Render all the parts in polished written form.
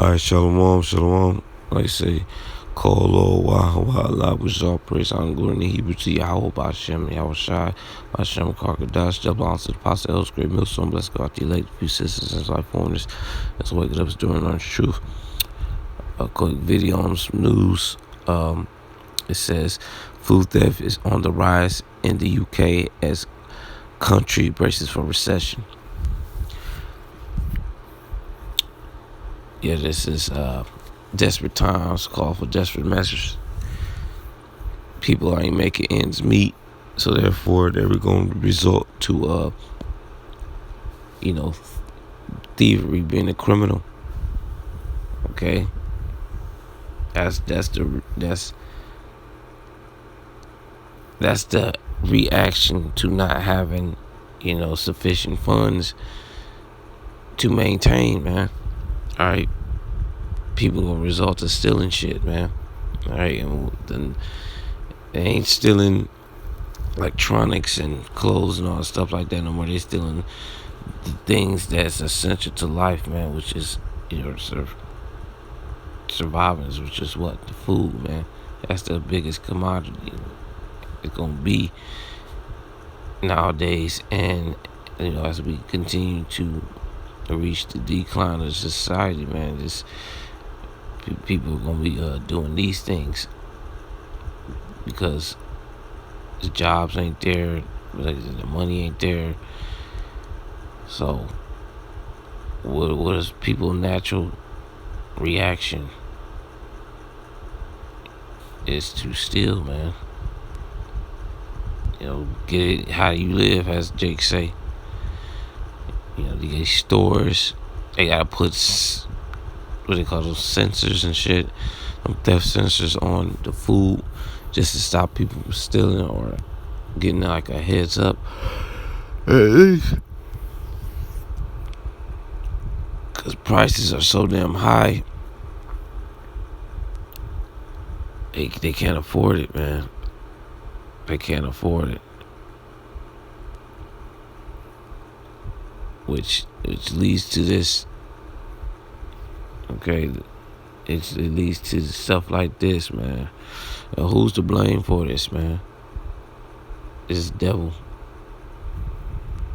Alright, shalom, shalom. Like I say, call all Wah Allah was all praise on glory in the Hebrew to Yahweh Bashem, Yahweh Shai, Bashem Karkadash, double honor to the Apostle El's great millstone, bless God, the elect, few sisters and life foreigners. That's waking up during our truth. A quick video on some news. It says food theft is on the rise in the UK as country braces for recession. Yeah, this is desperate times call for desperate measures. People ain't making ends meet, so therefore they're going to resort to thievery, being a criminal. Okay, that's the reaction to not having sufficient funds to maintain, man. All right, people gonna resort to stealing shit, man. All right, and then they ain't stealing electronics and clothes and all that stuff like that no more. They stealing the things that's essential to life, man, which is surviving, which is what? The food, man. That's the biggest commodity it's gonna be nowadays, and as we continue to reach the decline of society, man, this people are gonna be doing these things because the jobs ain't there, the money ain't there. So what is people's natural reaction is to steal, man. Get it how you live, as Jake say. These stores, they gotta put what they call those sensors and shit, theft sensors on the food, just to stop people from stealing or getting like a heads up. At least, because prices are so damn high, they can't afford it, man. They can't afford it, which leads to this. Okay, it leads to stuff like this, man. Who's to blame for this, man? It's the devil.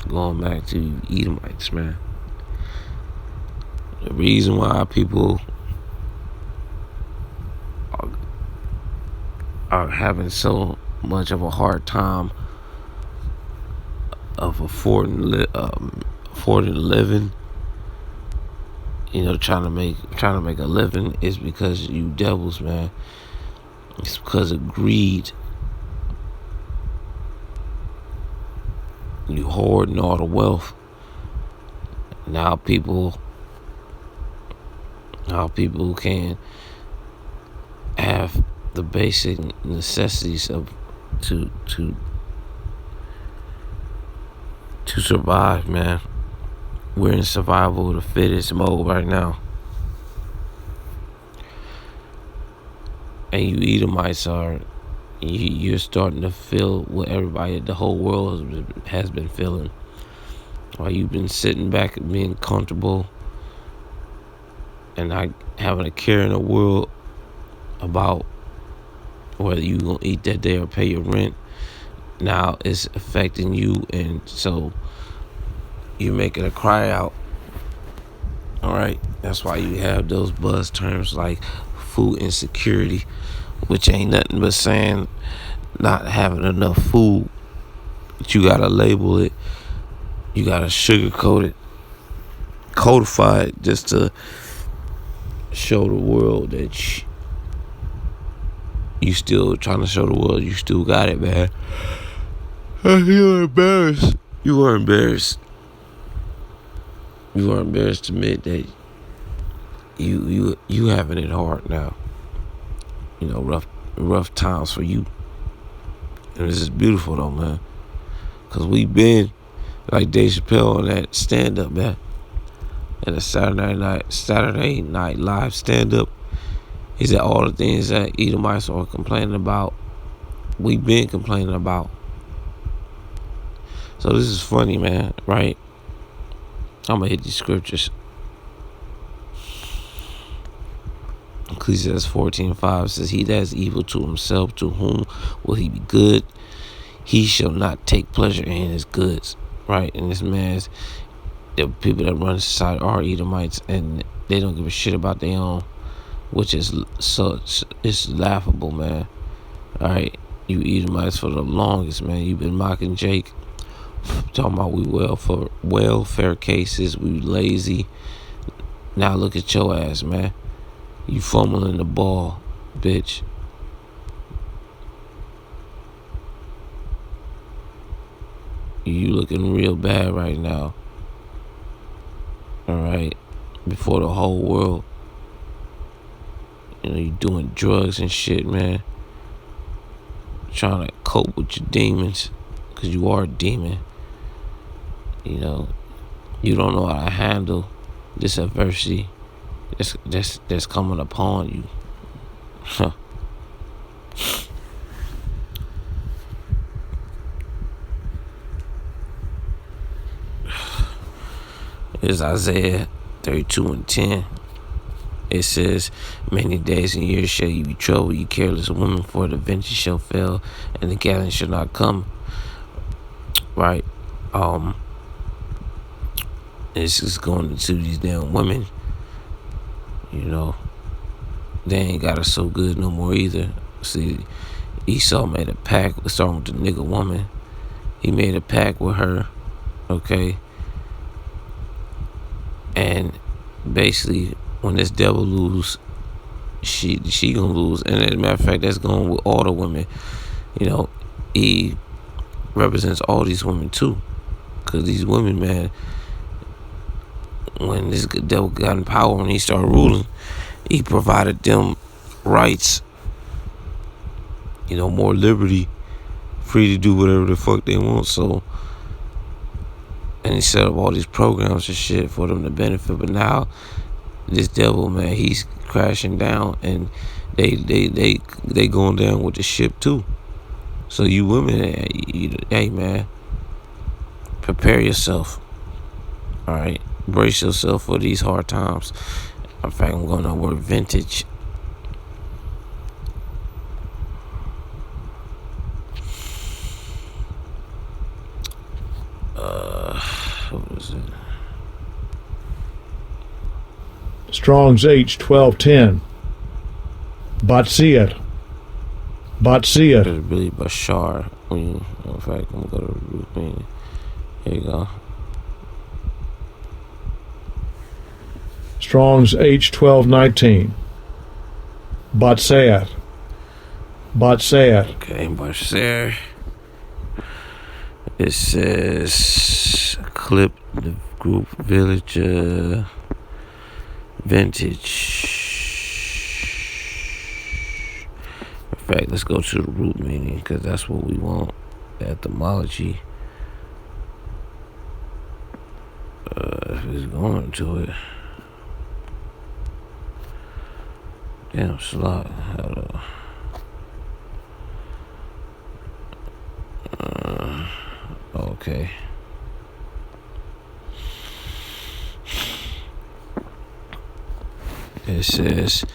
Going back to Edomites, man. The reason why people are having so much of a hard time of affording living, trying to make a living, is because you devils, man. It's because of greed. You hoarding all the wealth. Now people can have the basic necessities to survive, man. We're in survival of the fittest mode right now. And you Edomites you're starting to feel what the whole world has been feeling. While you've been sitting back and being comfortable and not having a care in the world about whether you gonna eat that day or pay your rent, now it's affecting you, and so you're making a cry out. All right, that's why you have those buzz terms like food insecurity, which ain't nothing but saying not having enough food. But you gotta label it, you gotta sugarcoat it, codify it, just to show the world that you still trying to show the world you still got it, man. You're embarrassed. You are embarrassed. You are embarrassed to admit that you having it hard now. Rough times for you. And this is beautiful though, man. Cause we've been like Dave Chappelle on that stand up, man. And the Saturday night live stand up. He said all the things that Edomites are complaining about, we've been complaining about. So this is funny, man, right? I'm gonna hit these scriptures. Ecclesiastes 14:5 says, "He that is evil to himself, to whom will he be good? He shall not take pleasure in his goods." Right? And this man's, the people that run society are Edomites, and they don't give a shit about their own, which is it's laughable, man. All right, you Edomites for the longest, man. You've been mocking Jake, talking about we welfare cases, we lazy. Now look at your ass, man. You fumbling the ball, bitch. You looking real bad right now. All right, before the whole world. You know, you doing drugs and shit, man. Trying to cope with your demons, because you are a demon. You know, you don't know how to handle this adversity that's coming upon you. It's Isaiah 32:10. It says, "Many days and years shall you be troubled, you careless woman, for the vengeance shall fail, and the gathering shall not come." Right? It's just going into these damn women. You know, they ain't got it so good no more either. See, Esau made a pact, starting with the nigga woman. He made a pact with her, okay? And basically, when this devil lose, she gonna lose. And as a matter of fact, that's going with all the women. You know, he represents all these women too, because these women, man, when this devil got in power and he started ruling, he provided them rights, you know, more liberty, free to do whatever the fuck they want. So, and he set up all these programs and shit for them to benefit. But now this devil, man, he's crashing down, and they going down with the ship too. So you women, hey man, prepare yourself. All right, brace yourself for these hard times. In fact, I'm going to word vintage. What was it? Strong's H1210. Batseer. It's really Bashar. In fact, I'm going to go to the root meaning. Here you go. Strong's H1219. Batseer. Okay, Bashar. It says clip the group village vintage. In fact, let's go to the root meaning, because that's what we want. Etymology. If it's going to it. Damn, slot. Okay. It says,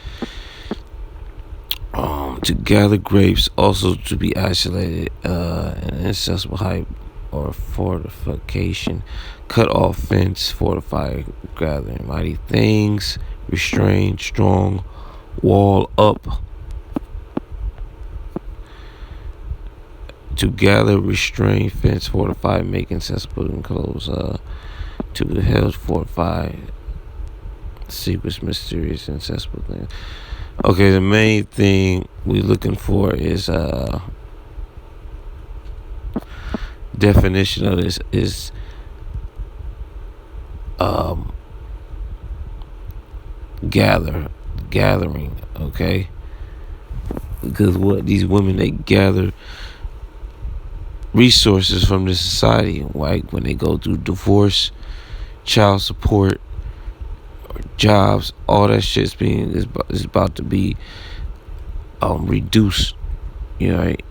to gather grapes, also to be isolated, an inaccessible height or fortification, cut off fence, fortify, gathering, mighty things, restrain, strong, wall up. To gather, restrain, fence, fortify, make accessible and close. To be held, fortify, secrets, mysterious, accessible things. Okay, the main thing we're looking for is definition of this is gathering, okay? Because what these women, they gather resources from the society, like when they go through divorce, child support, or jobs, all that shit's is about to be reduced. You know, right?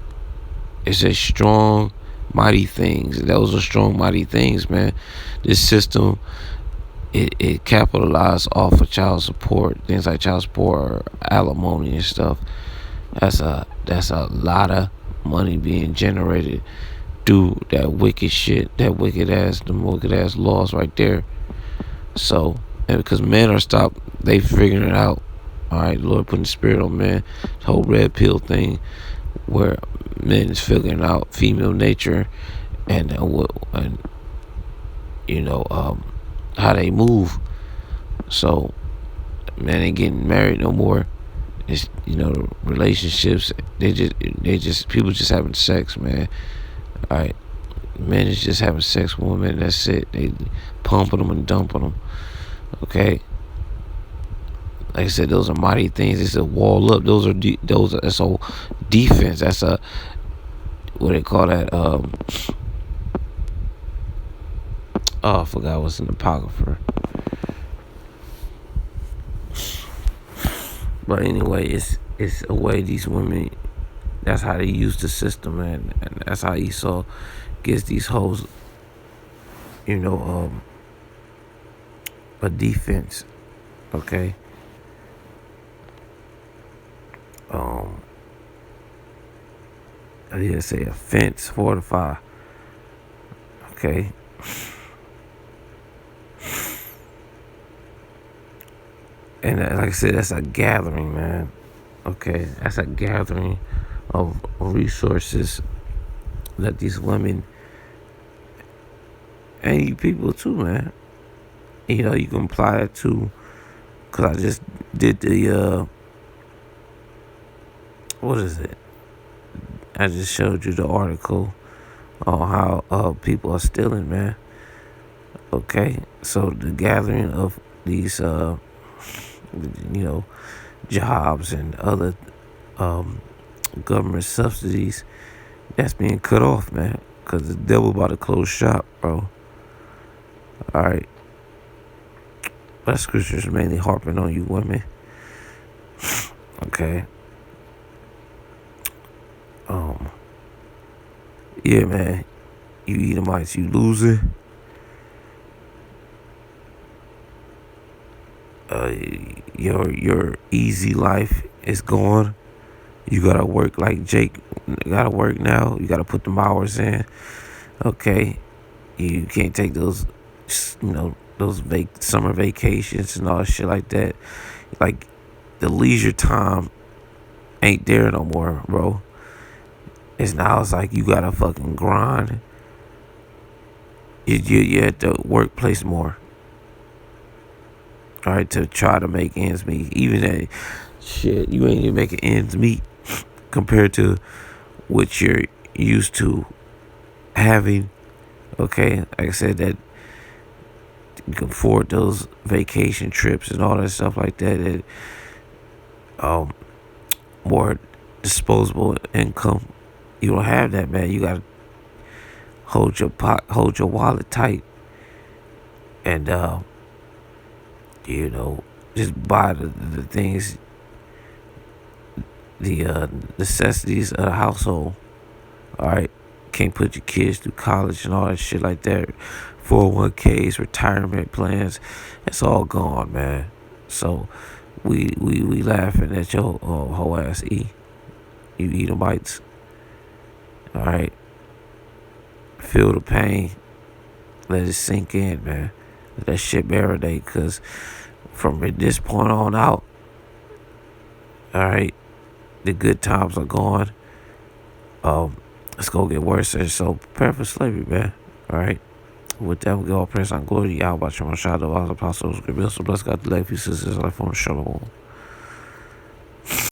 It says strong, mighty things. Those are strong, mighty things, man. This system it capitalized off of child support, things like child support or alimony and stuff. That's a lot of money being generated through that wicked shit, them wicked ass laws right there. So, and because men are stopped, they figuring it out. All right, Lord putting the spirit on men. The whole red pill thing, where men is figuring out female nature and how they move. So, man ain't getting married no more. It's relationships. They just people just having sex, man. All right, men is just having sex with women. That's it. They pumping them and dumping them. Okay. Like I said, those are mighty things. It's a wall up. That's a defense. That's a what they call that. I forgot what's an apocrypha. But anyway, it's a way these women. That's how they use the system, man, and that's how Esau gets these hoes. A defense. Okay. I didn't say a fence, fortify. Okay. And like I said, that's a gathering, man. Okay, that's a gathering of resources that these women and you people too, man. You can apply it to, because I just did the what is it? I just showed you the article on how people are stealing, man. Okay, so the gathering of these jobs and other government subsidies, that's being cut off, man, because the devil about to close shop, bro. All right, that scripture is mainly harping on you women. Okay. Yeah, man, you Edomites, you losing. Your easy life is gone. You gotta work like Jake. Gotta work now. You gotta put them hours in. Okay, you can't take those, those summer vacations and all that shit like that. Like the leisure time ain't there no more, bro. It's like you gotta fucking grind. You're at the workplace more. All right, to try to make ends meet. Even that shit, you ain't even making ends meet compared to what you're used to having. Okay, like I said, that you can afford those vacation trips and all that stuff like that. More disposable income. You don't have that, man. You gotta hold your wallet tight, and just buy the things, the necessities of the household. All right, can't put your kids through college and all that shit like that. 401ks, retirement plans, it's all gone, man. So we laughing at your whole ass you Edomites. All right, feel the pain, let it sink in, man. Let that shit marinate, because from this point on out, all right, the good times are gone. It's gonna get worse. So prepare for slavery, man. All right. With that, we go all praise and glory to Yahweh, Shema Shadow, all apostles, good bills, so bless God, the life, sisters, life on Shalom.